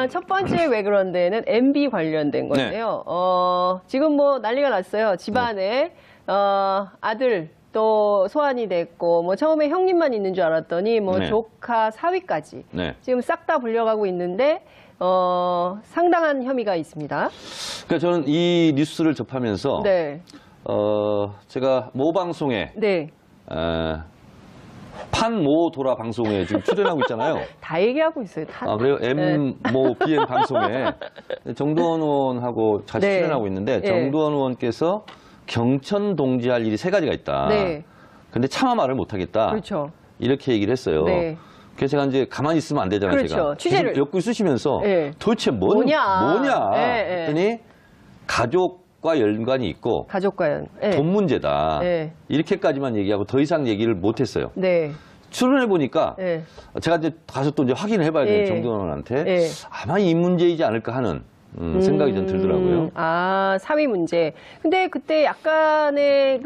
첫 번째 왜 그런데는 MB 관련된 건데요. 지금 뭐 난리가 났어요. 집안에 아들 또 소환이 됐고 뭐 처음에 형님만 있는 줄 알았더니 뭐 조카 사위까지 지금 싹 다 불려가고 있는데 상당한 혐의가 있습니다. 그러니까 저는 이 뉴스를 접하면서 제가 모 방송에 판모 도라 방송에 지금 출연하고 있잖아요. 다 얘기하고 있어요. 그래요? 모 BN 방송에 정두원 의원하고 같이 출연하고 있는데 정두원 의원께서 경천 동지할 일이 3가지가 있다. 근데 차마 말을 못하겠다. 그렇죠. 이렇게 얘기를 했어요. 그래서 제가 이제 가만히 있으면 안 되잖아요. 그렇죠. 제가 취재를 엮고 쓰시면서 도대체 뭐냐 했더니 가족과 연관이 있고 돈 문제다. 이렇게까지만 얘기하고 더 이상 얘기를 못했어요. 출연해 보니까 제가 이제 가서 또 이제 확인을 해봐야 돼요. 정두원 의원한테 아마 이 문제이지 않을까 하는 생각이 좀 들더라고요. 사위 문제. 근데 그때 약간의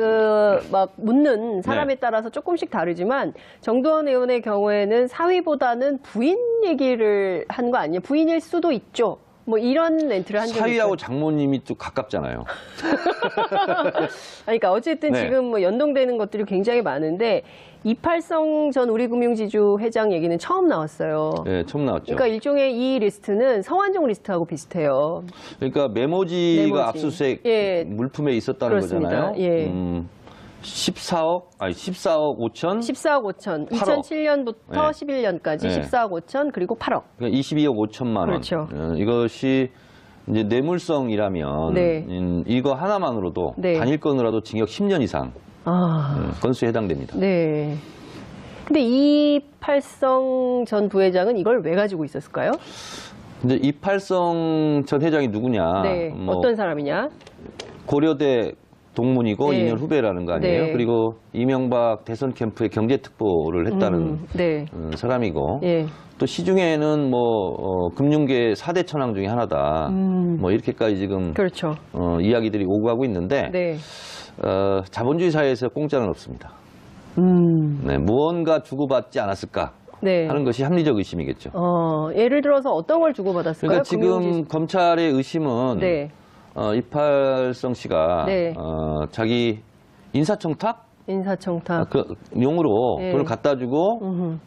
막 묻는 사람에 따라서 조금씩 다르지만 정두원 의원의 경우에는 사위보다는 부인 얘기를 한 거 아니에요? 부인일 수도 있죠. 뭐 이런 멘트를 한 적이 있어요. 사위하고 장모님이 또 가깝잖아요. 그러니까 어쨌든 지금 뭐 연동되는 것들이 굉장히 많은데 이팔성 전 우리금융지주 회장 얘기는 처음 나왔어요. 네, 처음 나왔죠. 그러니까 일종의 이 리스트는 서완종 리스트하고 비슷해요. 그러니까 메모지가 압수수색 물품에 있었다는 거잖아요. 14억 5천. 14억 5천. 2007년부터 11년까지 14억 5천 그리고 8억. 그러니까 22억 5천만 원. 그렇죠. 이것이 이제 뇌물성이라면 이거 하나만으로도 단일건으로도 징역 10년 이상 건수에 해당됩니다. 근데 이팔성 전 부회장은 이걸 왜 가지고 있었을까요? 근데 이팔성 전 회장이 누구냐? 뭐 어떤 사람이냐? 고려대 동문이고 2년 후배라는 거 아니에요? 그리고 이명박 대선 캠프에 경제특보를 했다는 사람이고 또 시중에는 뭐 금융계 4대 천왕 중에 하나다. 뭐 이렇게까지 지금 이야기들이 오고 가고 있는데 자본주의 사회에서 공짜는 없습니다. 무언가 주고받지 않았을까 하는 것이 합리적 의심이겠죠. 예를 들어서 어떤 걸 주고받았을까요? 그러니까 지금 검찰의 의심은 이팔성 씨가 자기 인사청탁 그 용으로 돈을 갖다 주고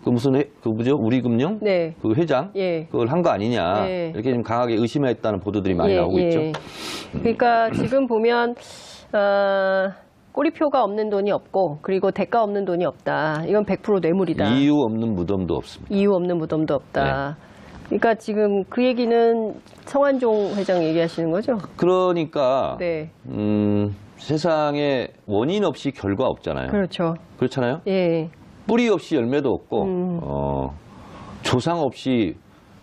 그 무슨 뭐죠? 우리금융 그 회장 그걸 한 거 아니냐 이렇게 좀 강하게 의심했다는 보도들이 많이 나오고 있죠. 그러니까 지금 보면 꼬리표가 없는 돈이 없고 그리고 대가 없는 돈이 없다. 이건 100% 뇌물이다. 이유 없는 무덤도 없습니다. 이유 없는 무덤도 없다. 그러니까 지금 그 얘기는 서완종 회장 얘기하시는 거죠? 그러니까 세상에 원인 없이 결과 없잖아요. 그렇잖아요. 뿌리 없이 열매도 없고 조상 없이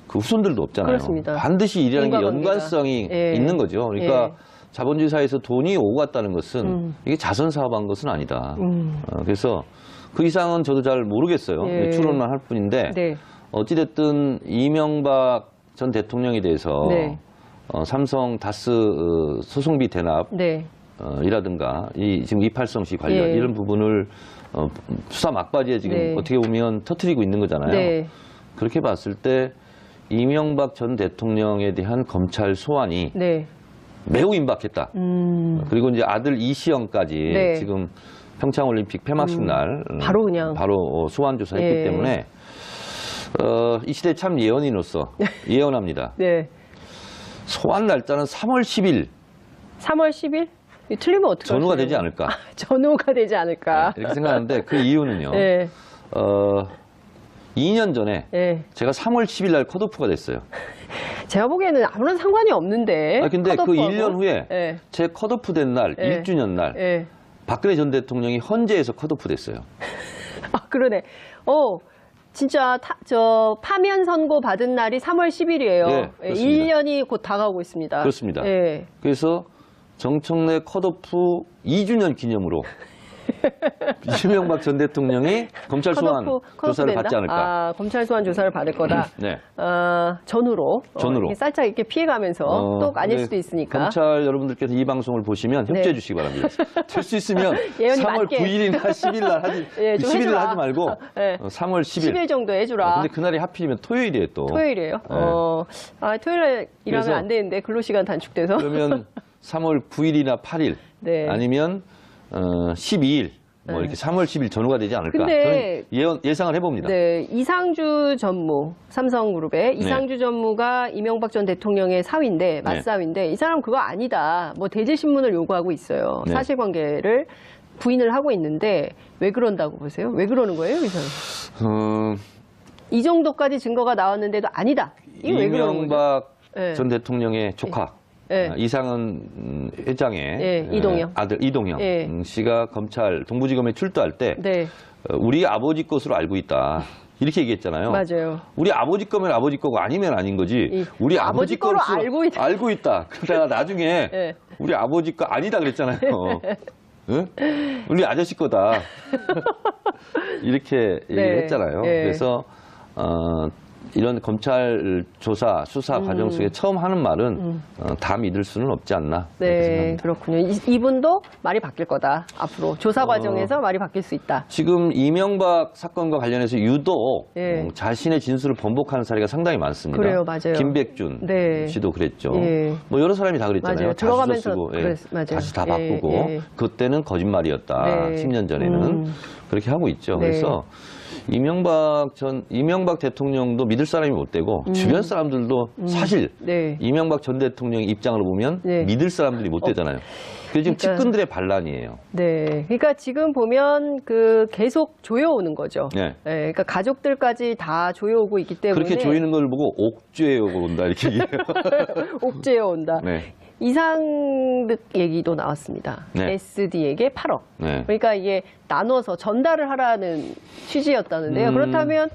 그 후손들도 없잖아요. 반드시 일이라는 게 연관성이 있는 거죠. 그러니까 자본주의 사회에서 돈이 오고 갔다는 것은 이게 자선 사업한 것은 아니다. 그래서 그 이상은 저도 잘 모르겠어요. 추론만 할 뿐인데 어찌됐든 이명박 전 대통령에 대해서 삼성 다스 소송비 대납 이라든가 지금 이팔성 씨 관련 이런 부분을 수사 막바지에 지금 어떻게 보면 터뜨리고 있는 거잖아요. 그렇게 봤을 때 이명박 전 대통령에 대한 검찰 소환이 매우 임박했다. 그리고 이제 아들 이시영까지 지금 평창올림픽 폐막식 날 바로 소환 조사했기 때문에 이 시대 참 예언인으로서 예언합니다. 소환 날짜는 3월 10일. 3월 10일? 틀리면 어떡하죠? 전후가 되지 않을까. 전후가 되지 않을까. 이렇게 생각하는데 그 이유는요. 2년 전에 제가 3월 10일 날 컷오프가 됐어요. 제가 보기에는 아무런 상관이 없는데. 근데 그 1년 후에 제 컷오프 된 날, 1주년 날 박근혜 전 대통령이 헌재에서 컷오프 됐어요. 그러네. 진짜 파면 선고 받은 날이 3월 10일이에요. 1년이 곧 다가오고 있습니다. 그렇습니다. 그래서 정청래 컷오프 2주년 기념으로 이명박 전 대통령이 검찰 소환 조사를 받지 않을까? 아, 검찰 소환 조사를 받을 거다. 네. 전후로. 전후로. 살짝 이렇게 피해가면서 또 아닐 수도 있으니까. 검찰 여러분들께서 이 방송을 보시면 협조해 주시기 바랍니다. 될 수 있으면 3월 9일이나 10일 날 하지, 10일 날 하지 말고 3월 10일. 10일 정도 해주라. 근데 그날이 하필이면 토요일이에요, 또. 토요일이에요? 토요일에 일하면 안 되는데 근로시간 단축돼서. 그러면 3월 9일이나 8일 네. 아니면 12일 뭐 이렇게 3월 10일 전후가 되지 않을까 근데, 저는 예상을 해봅니다. 네, 이상주 전무, 삼성그룹의 이상주 전무가 이명박 전 대통령의 사위인데 맞사위인데 이 사람 그거 아니다. 뭐 대질신문을 요구하고 있어요. 네. 사실관계를 부인을 하고 있는데 왜 그런다고 보세요? 왜 그러는 거예요, 이 사람? 이 정도까지 증거가 나왔는데도 아니다. 이게 왜 그러는 거죠? 이명박 전 대통령의 조카. 이상은 회장의 이동영. 아들 이동영 씨가 검찰 동부지검에 출두할 때 우리 아버지 것으로 알고 있다. 이렇게 얘기했잖아요. 맞아요. 우리 아버지 거면 아버지 거고 아니면 아닌 거지. 우리 아버지 거로 알고 있다. 그러다가 나중에 우리 아버지 거 아니다 그랬잖아요. 응? 우리 아저씨 거다. 이렇게 얘기를 했잖아요. 그래서 이런 검찰 조사, 수사 과정 속에 처음 하는 말은 다 믿을 수는 없지 않나. 네, 그렇군요. 이분도 말이 바뀔 거다. 앞으로 조사 과정에서 말이 바뀔 수 있다. 지금 이명박 사건과 관련해서 유독 자신의 진술을 번복하는 사례가 상당히 많습니다. 그래요, 맞아요. 김백준 씨도 그랬죠. 뭐 여러 사람이 다 그랬잖아요. 맞아요. 들어가면서 쓰고, 다시 다 바꾸고 그때는 거짓말이었다. 10년 전에는 그렇게 하고 있죠. 그래서 이명박 대통령도 믿을 사람이 못 되고 주변 사람들도 사실 이명박 전 대통령의 입장을 보면 믿을 사람들이 못 되잖아요. 그게 지금 측근들의 반란이에요. 네, 그러니까 지금 보면 계속 조여오는 거죠. 그러니까 가족들까지 다 조여오고 있기 때문에 그렇게 조이는 걸 보고 옥죄어 온다 이렇게 얘기해요. 옥죄어 온다. 이상득 얘기도 나왔습니다. SD에게 8억. 그러니까 이게 나눠서 전달을 하라는 취지였다는데요. 그렇다면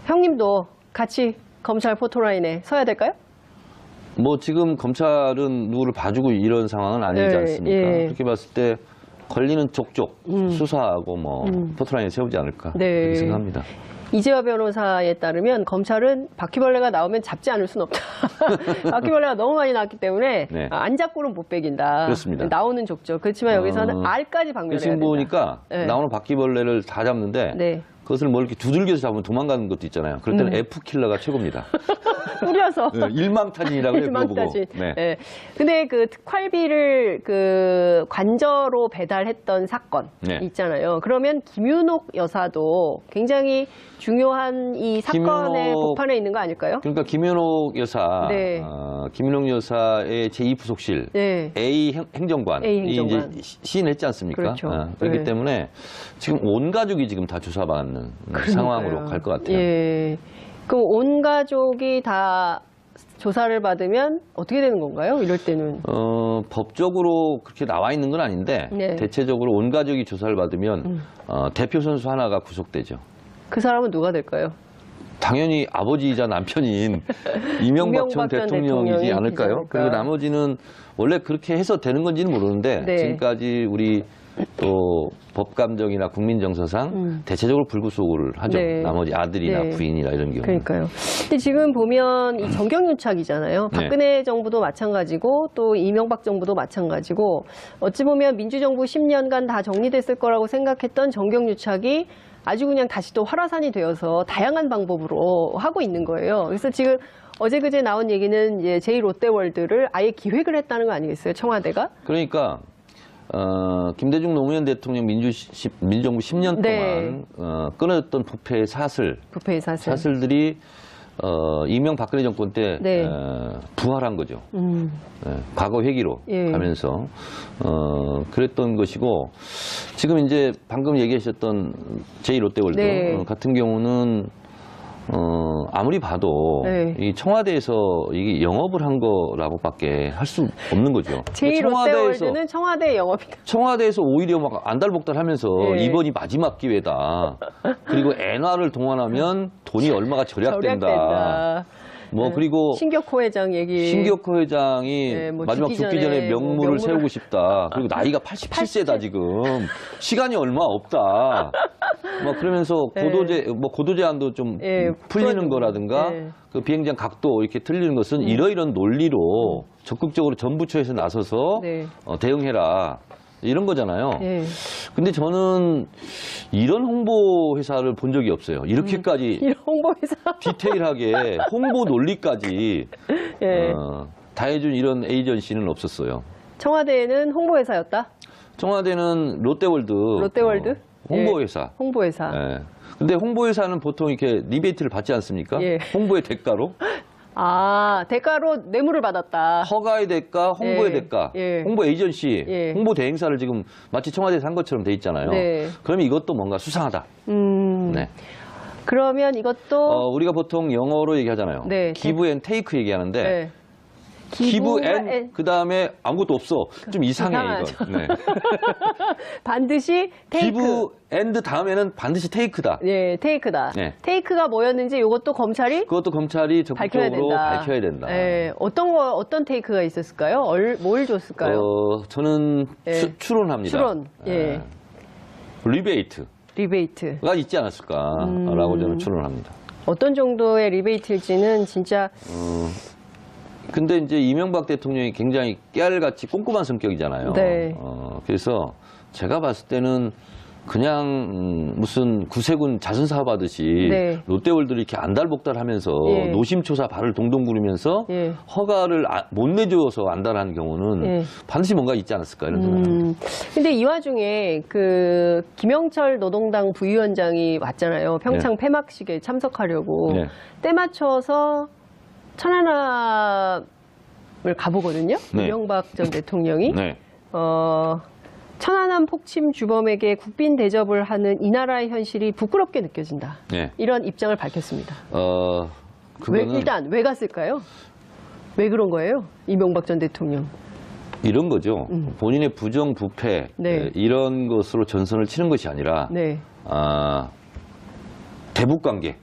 형님도 같이 검찰 포토라인에 서야 될까요? 뭐 지금 검찰은 누구를 봐주고 이런 상황은 아니지 않습니까? 그렇게 봤을 때 걸리는 족족 수사하고 뭐 포토라인에 세우지 않을까 그렇게 생각합니다. 이재화 변호사에 따르면 검찰은 바퀴벌레가 나오면 잡지 않을 수는 없다. 바퀴벌레가 너무 많이 나왔기 때문에 안 잡고는 못 베긴다. 그렇습니다. 나오는 족족. 그렇지만 여기서는 알까지 박멸해야 된다. 지금 보니까 나오는 바퀴벌레를 다 잡는데 그것을 뭐 이렇게 두들겨서 잡으면 도망가는 것도 있잖아요. 그럴 때는 F킬러가 최고입니다. 뿌려서. 일망타진이라고 해요. 일망타진. 근데 그 특활비를 관저로 배달했던 사건 있잖아요. 그러면 김윤옥 여사도 굉장히 중요한 이 사건의 복판에 있는 거 아닐까요? 그러니까 김윤옥 여사, 김윤옥 여사의 제2부속실 A 행정관이 이제 시인했지 않습니까? 그렇죠. 그렇기 때문에 지금 온 가족이 지금 다 조사받는 상황으로 갈 것 같아요. 그럼 온 가족이 다 조사를 받으면 어떻게 되는 건가요? 이럴 때는? 법적으로 그렇게 나와 있는 건 아닌데 대체적으로 온 가족이 조사를 받으면 대표 선수 하나가 구속되죠. 그 사람은 누가 될까요? 당연히 아버지이자 남편인 이명박 전 대통령이지 않을까요? 그리고 나머지는 원래 그렇게 해서 되는 건지는 모르는데 지금까지 우리 또 법감정이나 국민정서상 대체적으로 불구속을 하죠. 나머지 아들이나 부인이나 이런 경우. 그러니까요. 근데 지금 보면 이 정경유착이잖아요. 박근혜 정부도 마찬가지고 또 이명박 정부도 마찬가지고 어찌 보면 민주정부 10년간 다 정리됐을 거라고 생각했던 정경유착이 아주 그냥 다시 또 활화산이 되어서 다양한 방법으로 하고 있는 거예요. 그래서 지금 어제 그제 나온 얘기는 이제 제2롯데월드를 아예 기획을 했다는 거 아니겠어요? 청와대가? 그러니까 김대중 노무현 대통령 민주정부 10년 동안 끊어졌던 부패의 사슬들이 이명박근혜 정권 때 부활한 거죠. 과거 회기로 가면서 그랬던 것이고 지금 이제 방금 얘기하셨던 제2롯데월드 같은 경우는 아무리 봐도 이 청와대에서 이게 영업을 한 거라고밖에 할 수 없는 거죠. 제2롯데월드는 청와대 영업이다. 청와대에서 오히려 막 안달복달하면서 이번이 마지막 기회다. 그리고 엔화를 동원하면 돈이 얼마가 절약된다. 뭐 그리고 신격호 회장 얘기. 신격호 회장이 네, 뭐 마지막 죽기 전에 명물을 세우고 싶다. 그리고 나이가 88세다 지금. 시간이 얼마 없다. 뭐 그러면서 고도 제한도 좀 풀리는 거라든가 그 비행장 각도 이렇게 틀리는 것은 이러이런 논리로 적극적으로 전부처에서 나서서 대응해라. 이런 거잖아요. 근데 저는 이런 홍보 회사를 본 적이 없어요. 이렇게까지 이런 홍보 회사 디테일하게 홍보 논리까지 다 해준 이런 에이전시는 없었어요. 청와대에는 홍보 회사였다? 청와대는 롯데월드. 홍보 회사. 홍보 회사. 근데 홍보 회사는 보통 이렇게 리베이트를 받지 않습니까? 홍보의 대가로. 아, 대가로 뇌물을 받았다. 허가의 대가, 홍보의 대가, 홍보 에이전시, 홍보 대행사를 지금 마치 청와대에서 한 것처럼 돼 있잖아요. 그러면 이것도 뭔가 수상하다. 그러면 이것도 우리가 보통 영어로 얘기하잖아요. give and take 얘기하는데 give and 그 다음에 아무것도 없어. 좀 이상해 이건. 반드시 take. give and 다음에는 반드시 take다. take다. take가 뭐였는지 이것도 검찰이 적극적으로 밝혀야 된다. 어떤 take가 있었을까요? 뭘 줬을까요? 저는 추론합니다. 추론. 리베이트가 있지 않았을까라고 저는 추론합니다. 어떤 정도의 리베이트일지는 진짜. 근데 이제 이명박 대통령이 굉장히 깨알같이 꼼꼼한 성격이잖아요. 그래서 제가 봤을 때는 그냥 무슨 구세군 자선사업 하듯이 롯데월드를 이렇게 안달복달하면서 노심초사 발을 동동 구르면서 허가를 못 내줘서 안달하는 경우는 반드시 뭔가 있지 않았을까 이런 생각입니다. 근데 이 와중에 그 김영철 노동당 부위원장이 왔잖아요. 평창 폐막식에 참석하려고 때 맞춰서 천안함을 가보거든요. 이명박 전 대통령이. 천안함 폭침 주범에게 국빈 대접을 하는 이 나라의 현실이 부끄럽게 느껴진다. 이런 입장을 밝혔습니다. 일단 왜 갔을까요? 왜 그런 거예요? 이명박 전 대통령. 이런 거죠. 본인의 부정, 부패 이런 것으로 전선을 치는 것이 아니라 대북관계.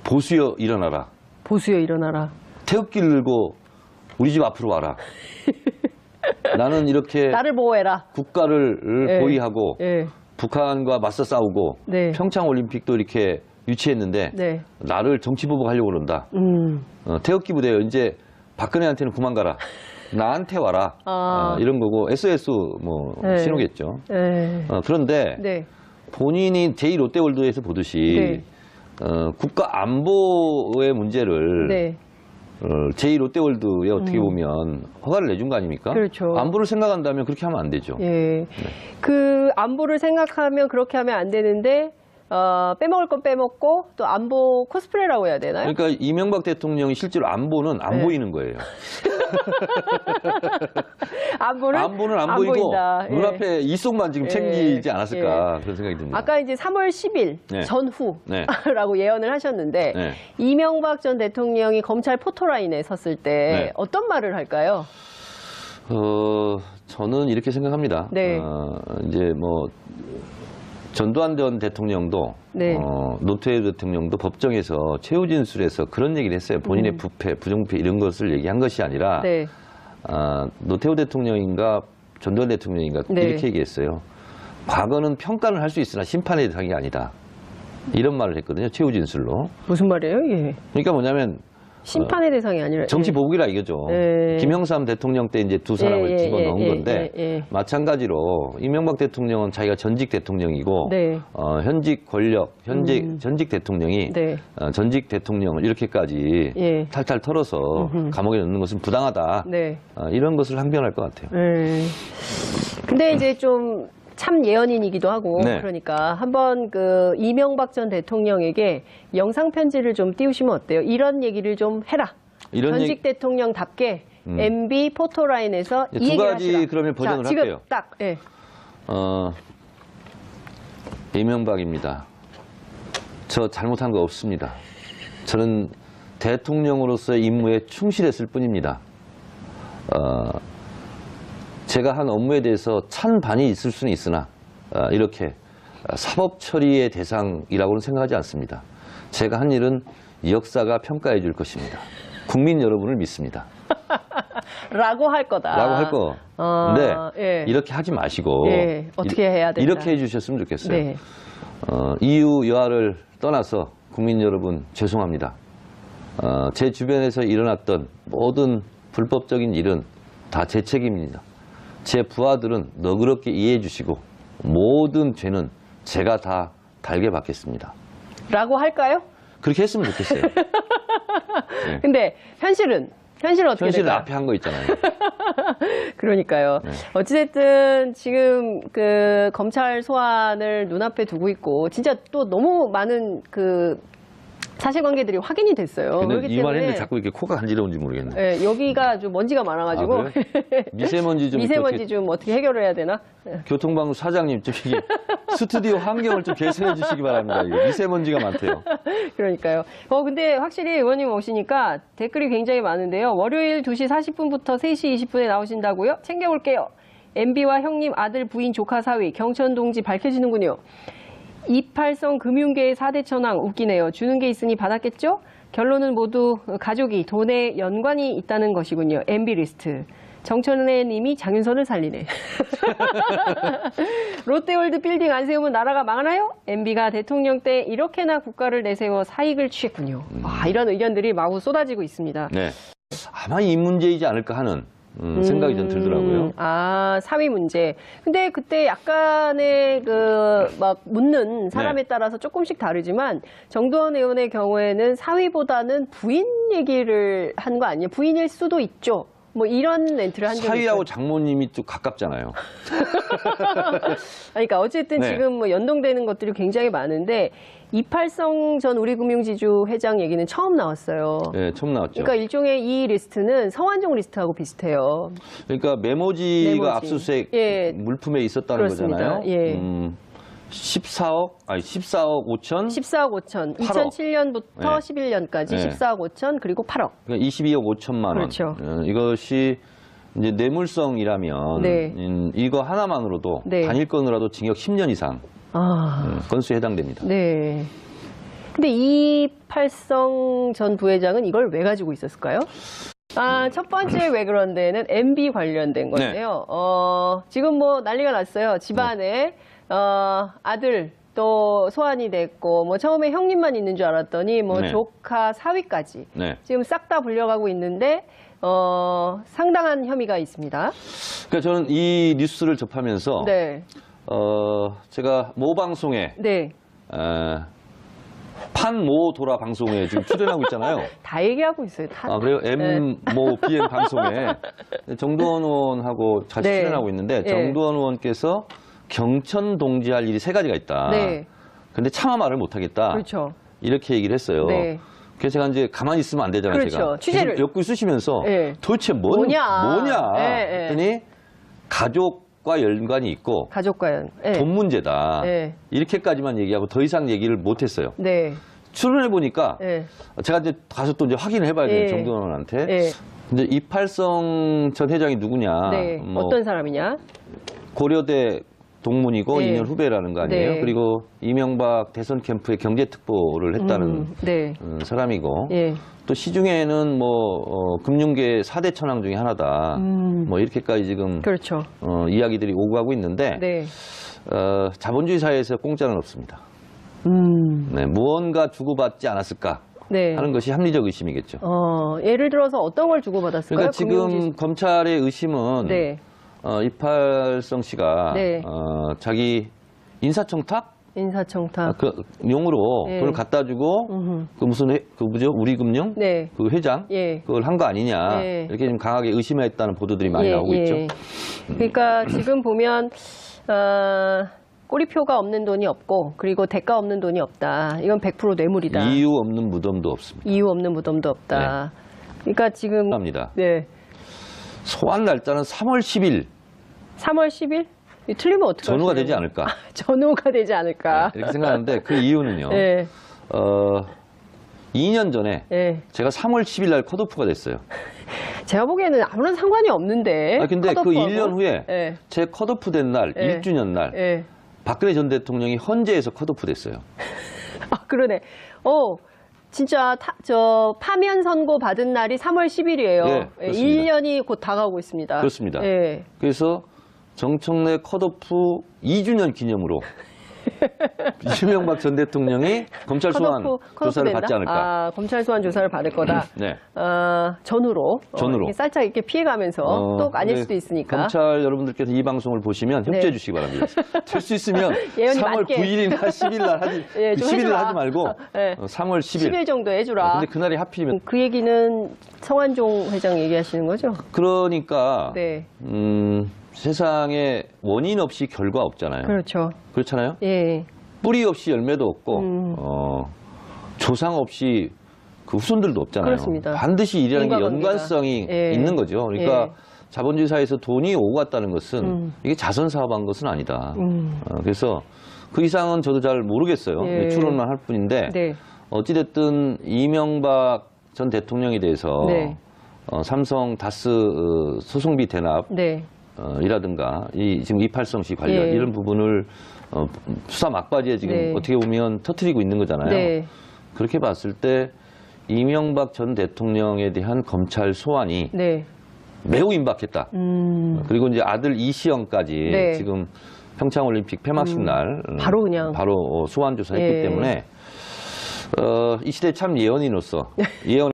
보수여 일어나라. 보수여 일어나라. 태극기를 들고 우리 집 앞으로 와라. 나는 이렇게 나를 보호해라. 국가를 보위하고 북한과 맞서 싸우고 평창올림픽도 이렇게 유치했는데 나를 정치보복하려고 그런다. 태극기 부대요. 이제 박근혜한테는 그만 가라. 나한테 와라. 이런 거고 SOS 뭐 신호겠죠. 그런데 본인이 제2롯데월드에서 보듯이 국가 안보의 문제를 제2롯데월드에 어떻게 보면 허가를 내준 거 아닙니까? 안보를 생각한다면 그렇게 하면 안 되죠. 그 안보를 생각하면 그렇게 하면 안 되는데 빼먹을 건 빼먹고 또 안보 코스프레라고 해야 되나요? 그러니까 이명박 대통령이 실제로 안보는 안 보이는 거예요. 안보는 안 보이고 보인다. 눈앞에 이속만 지금 챙기지 않았을까 그런 생각이 듭니다. 아까 이제 3월 10일 전후라고 예언을 하셨는데 이명박 전 대통령이 검찰 포토라인에 섰을 때 어떤 말을 할까요? 저는 이렇게 생각합니다. 이제 뭐 전두환 전 대통령도 노태우 대통령도 법정에서 최후 진술에서 그런 얘기를 했어요. 본인의 부패, 부정부패 이런 것을 얘기한 것이 아니라 노태우 대통령인가 전두환 대통령인가 이렇게 얘기했어요. 과거는 평가는 할 수 있으나 심판의 대상이 아니다. 이런 말을 했거든요. 최후 진술로. 무슨 말이에요? 그러니까 뭐냐면 심판의 대상이 아니라 정치 보복이라 이거죠. 김영삼 대통령 때 이제 두 사람을 집어넣은 건데 마찬가지로 이명박 대통령은 자기가 전직 대통령이고 현직 권력, 전직 대통령이 전직 대통령을 이렇게까지 탈탈 털어서 감옥에 넣는 것은 부당하다. 이런 것을 항변할 것 같아요. 근데 이제 좀 참 예언인이기도 하고 그러니까 한번 그 이명박 전 대통령에게 영상 편지를 좀 띄우시면 어때요? 이런 얘기를 좀 해라. 전직 대통령답게 MB 포토라인에서 이 얘기를 하시라. 두 가지 그러면 버전을 지금 할게요. 딱. 이명박입니다. 저 잘못한 거 없습니다. 저는 대통령으로서의 임무에 충실했을 뿐입니다. 제가 한 업무에 대해서 찬반이 있을 수는 있으나 이렇게 사법 처리의 대상이라고는 생각하지 않습니다. 제가 한 일은 역사가 평가해 줄 것입니다. 국민 여러분을 믿습니다. 라고 할 거다. 라고 할 거. 근데 예. 이렇게 하지 마시고 예. 어떻게 해야 되나. 이렇게 해주셨으면 좋겠어요. 네. 이유 여하를 떠나서 국민 여러분 죄송합니다. 제 주변에서 일어났던 모든 불법적인 일은 다 제 책임입니다. 제 부하들은 너그럽게 이해해 주시고 모든 죄는 제가 다 달게 받겠습니다. 라고 할까요? 그렇게 했으면 좋겠어요. 네. 근데 현실은 어떻게 현실은 될까요? 앞에 한 거 있잖아요. 그러니까요. 네. 어찌됐든 지금 그 검찰 소환을 눈앞에 두고 있고 진짜 또 너무 많은 그 사실관계들이 확인이 됐어요. 근데 이 말 했는데 자꾸 이렇게 코가 간지러운지 모르겠네. 네, 여기가 좀 먼지가 많아가지고. 아, 그래? 미세먼지 좀 어떻게 해결을 해야 되나? 교통방송 사장님, 저기 스튜디오 환경을 좀 개선해 주시기 바랍니다. 이거 미세먼지가 많대요. 그러니까요. 근데 확실히 의원님 오시니까 댓글이 굉장히 많은데요. 월요일 2시 40분부터 3시 20분에 나오신다고요? 챙겨올게요. MB와 형님, 아들, 부인, 조카, 사위, 경천 동지 밝혀지는군요. 이팔성 금융계의 4대 천왕 웃기네요. 주는 게 있으니 받았겠죠? 결론은 모두 가족이 돈에 연관이 있다는 것이군요. MB 리스트. 정천래 님이 장윤선을 살리네. 롯데월드 빌딩 안 세우면 나라가 망하나요? MB가 대통령 때 이렇게나 국가를 내세워 사익을 취했군요. 이런 의견들이 마구 쏟아지고 있습니다. 네. 아마 이 문제이지 않을까 하는 생각이 좀 들더라고요. 사위 문제. 근데 그때 약간의 막 묻는 사람에 따라서 조금씩 다르지만 정두원 의원의 경우에는 사위보다는 부인 얘기를 한 거 아니에요? 부인일 수도 있죠. 뭐 이런 멘트를 한 적이 있어요. 사위하고 장모님이 좀 가깝잖아요. 그러니까 어쨌든 지금 뭐 연동되는 것들이 굉장히 많은데 이팔성 전 우리금융지주 회장 얘기는 처음 나왔어요. 네, 처음 나왔죠. 그러니까 일종의 이 리스트는 성완종 리스트하고 비슷해요. 그러니까 메모지가 압수수색 물품에 있었다는 그렇습니다. 거잖아요. 예. 14억 5천. 14억 5천. 2007년부터 11년까지 14억 5천 그리고 8억. 그러니까 22억 5천만 원. 그렇죠. 이것이 이제 뇌물성이라면 이거 하나만으로도 단일 건으로도 징역 10년 이상 건수에 해당됩니다. 네. 근데 이팔성 전 부회장은 이걸 왜 가지고 있었을까요? 첫 번째 왜 그런 데는 MB 관련된 건데요. 지금 뭐 난리가 났어요. 집안에 아들 또 소환이 됐고 뭐 처음에 형님만 있는 줄 알았더니 뭐 조카 사위까지 지금 싹 다 불려가고 있는데 상당한 혐의가 있습니다. 그러니까 저는 이 뉴스를 접하면서 제가 모 방송에 판모 도라 방송에 지금 출연하고 있잖아요. 다 얘기하고 있어요. 그래요? 모 BN 방송에 정두원 의원하고 같이 출연하고 있는데 정두원 의원께서 경천 동지할 일이 3가지가 있다. 근데 차마 말을 못하겠다. 그렇죠. 이렇게 얘기를 했어요. 그래서 제가 이제 가만히 있으면 안 되잖아요. 그렇죠. 제가. 취재를 엮고 쓰시면서 도대체 뭐냐. 했더니 가족과 연관이 있고 가족과 돈 문제다. 이렇게까지만 얘기하고 더 이상 얘기를 못했어요. 출연해 보니까 제가 이제 가서 또 이제 확인을 해봐야 돼요. 정두원 의원한테. 근데 이팔성 전 회장이 누구냐? 뭐 어떤 사람이냐? 고려대 동문이고 2년 후배라는 거 아니에요? 그리고 이명박 대선 캠프에 경제특보를 했다는 사람이고 또 시중에는 뭐 금융계 4대 천왕 중에 하나다. 뭐 이렇게까지 지금 이야기들이 오고 가고 있는데 자본주의 사회에서 공짜는 없습니다. 무언가 주고받지 않았을까 하는 것이 합리적 의심이겠죠. 예를 들어서 어떤 걸 주고받았을까요? 그러니까 지금 검찰의 의심은 이팔성 씨가 자기 인사청탁 그 용으로 돈을 갖다 주고 그 무슨 우리금융 그 회장 그걸 한 거 아니냐 이렇게 좀 강하게 의심했다는 보도들이 많이 나오고 있죠. 그러니까 지금 보면 꼬리표가 없는 돈이 없고 그리고 대가 없는 돈이 없다. 이건 100% 뇌물이다. 이유 없는 무덤도 없습니다. 이유 없는 무덤도 없다. 그러니까 지금 합니다. 소환 날짜는 3월 10일. 3월 10일? 틀리면 어떡하죠? 전후가 되지 않을까? 전후가 되지 않을까? 이렇게 생각하는데 그 이유는요. 2년 전에 제가 3월 10일 날 컷오프가 됐어요. 제가 보기에는 아무런 상관이 없는데. 근데 그 1년 후에 제 컷오프 된 날, 1주년 날 박근혜 전 대통령이 헌재에서 컷오프 됐어요. 그러네. 진짜 파면 선고 받은 날이 3월 10일이에요. 네, 예, 그렇습니다. 1년이 곧 다가오고 있습니다. 그렇습니다. 예. 그래서 정청래 컷오프 2주년 기념으로 이명박 전 대통령이 검찰 소환 조사를 받지 않을까. 아, 검찰 소환 조사를 받을 거다. 네. 전후로. 전후로. 이렇게 살짝 이렇게 피해가면서 또 아닐 수도 있으니까. 검찰 여러분들께서 이 방송을 보시면 협조해 네. 주시기 바랍니다. 될 수 있으면 예언이 3월 맞게. 9일이나 10일 날 하지, 예, 좀 11일 해주라. 하지 말고 네. 3월 10일. 10일 정도 해주라. 근데 그날이 하필이면. 그 얘기는 성완종 회장 얘기하시는 거죠? 그러니까 네. 세상에 원인 없이 결과 없잖아요. 그렇죠. 그렇잖아요. 예. 뿌리 없이 열매도 없고 조상 없이 그 후손들도 없잖아요. 그렇습니다. 반드시 일이라는 게 인과관계가. 연관성이 예. 있는 거죠. 그러니까 예. 자본주의 사회에서 돈이 오고 갔다는 것은 이게 자선 사업한 것은 아니다. 그래서 그 이상은 저도 잘 모르겠어요. 예. 추론만 할 뿐인데 네. 어찌됐든 이명박 전 대통령에 대해서 네. 삼성 다스 소송비 대납 네. 이라든가 지금 이팔성시 관련 예. 이런 부분을 수사 막바지에 지금 네. 어떻게 보면 터뜨리고 있는 거잖아요. 네. 그렇게 봤을 때 이명박 전 대통령에 대한 검찰 소환이 네. 매우 임박했다. 그리고 이제 아들 이시영까지 네. 지금 평창올림픽 폐막식 날 바로 그냥. 바로 소환 조사했기 예. 때문에 이 시대 참 예언인으로서 예언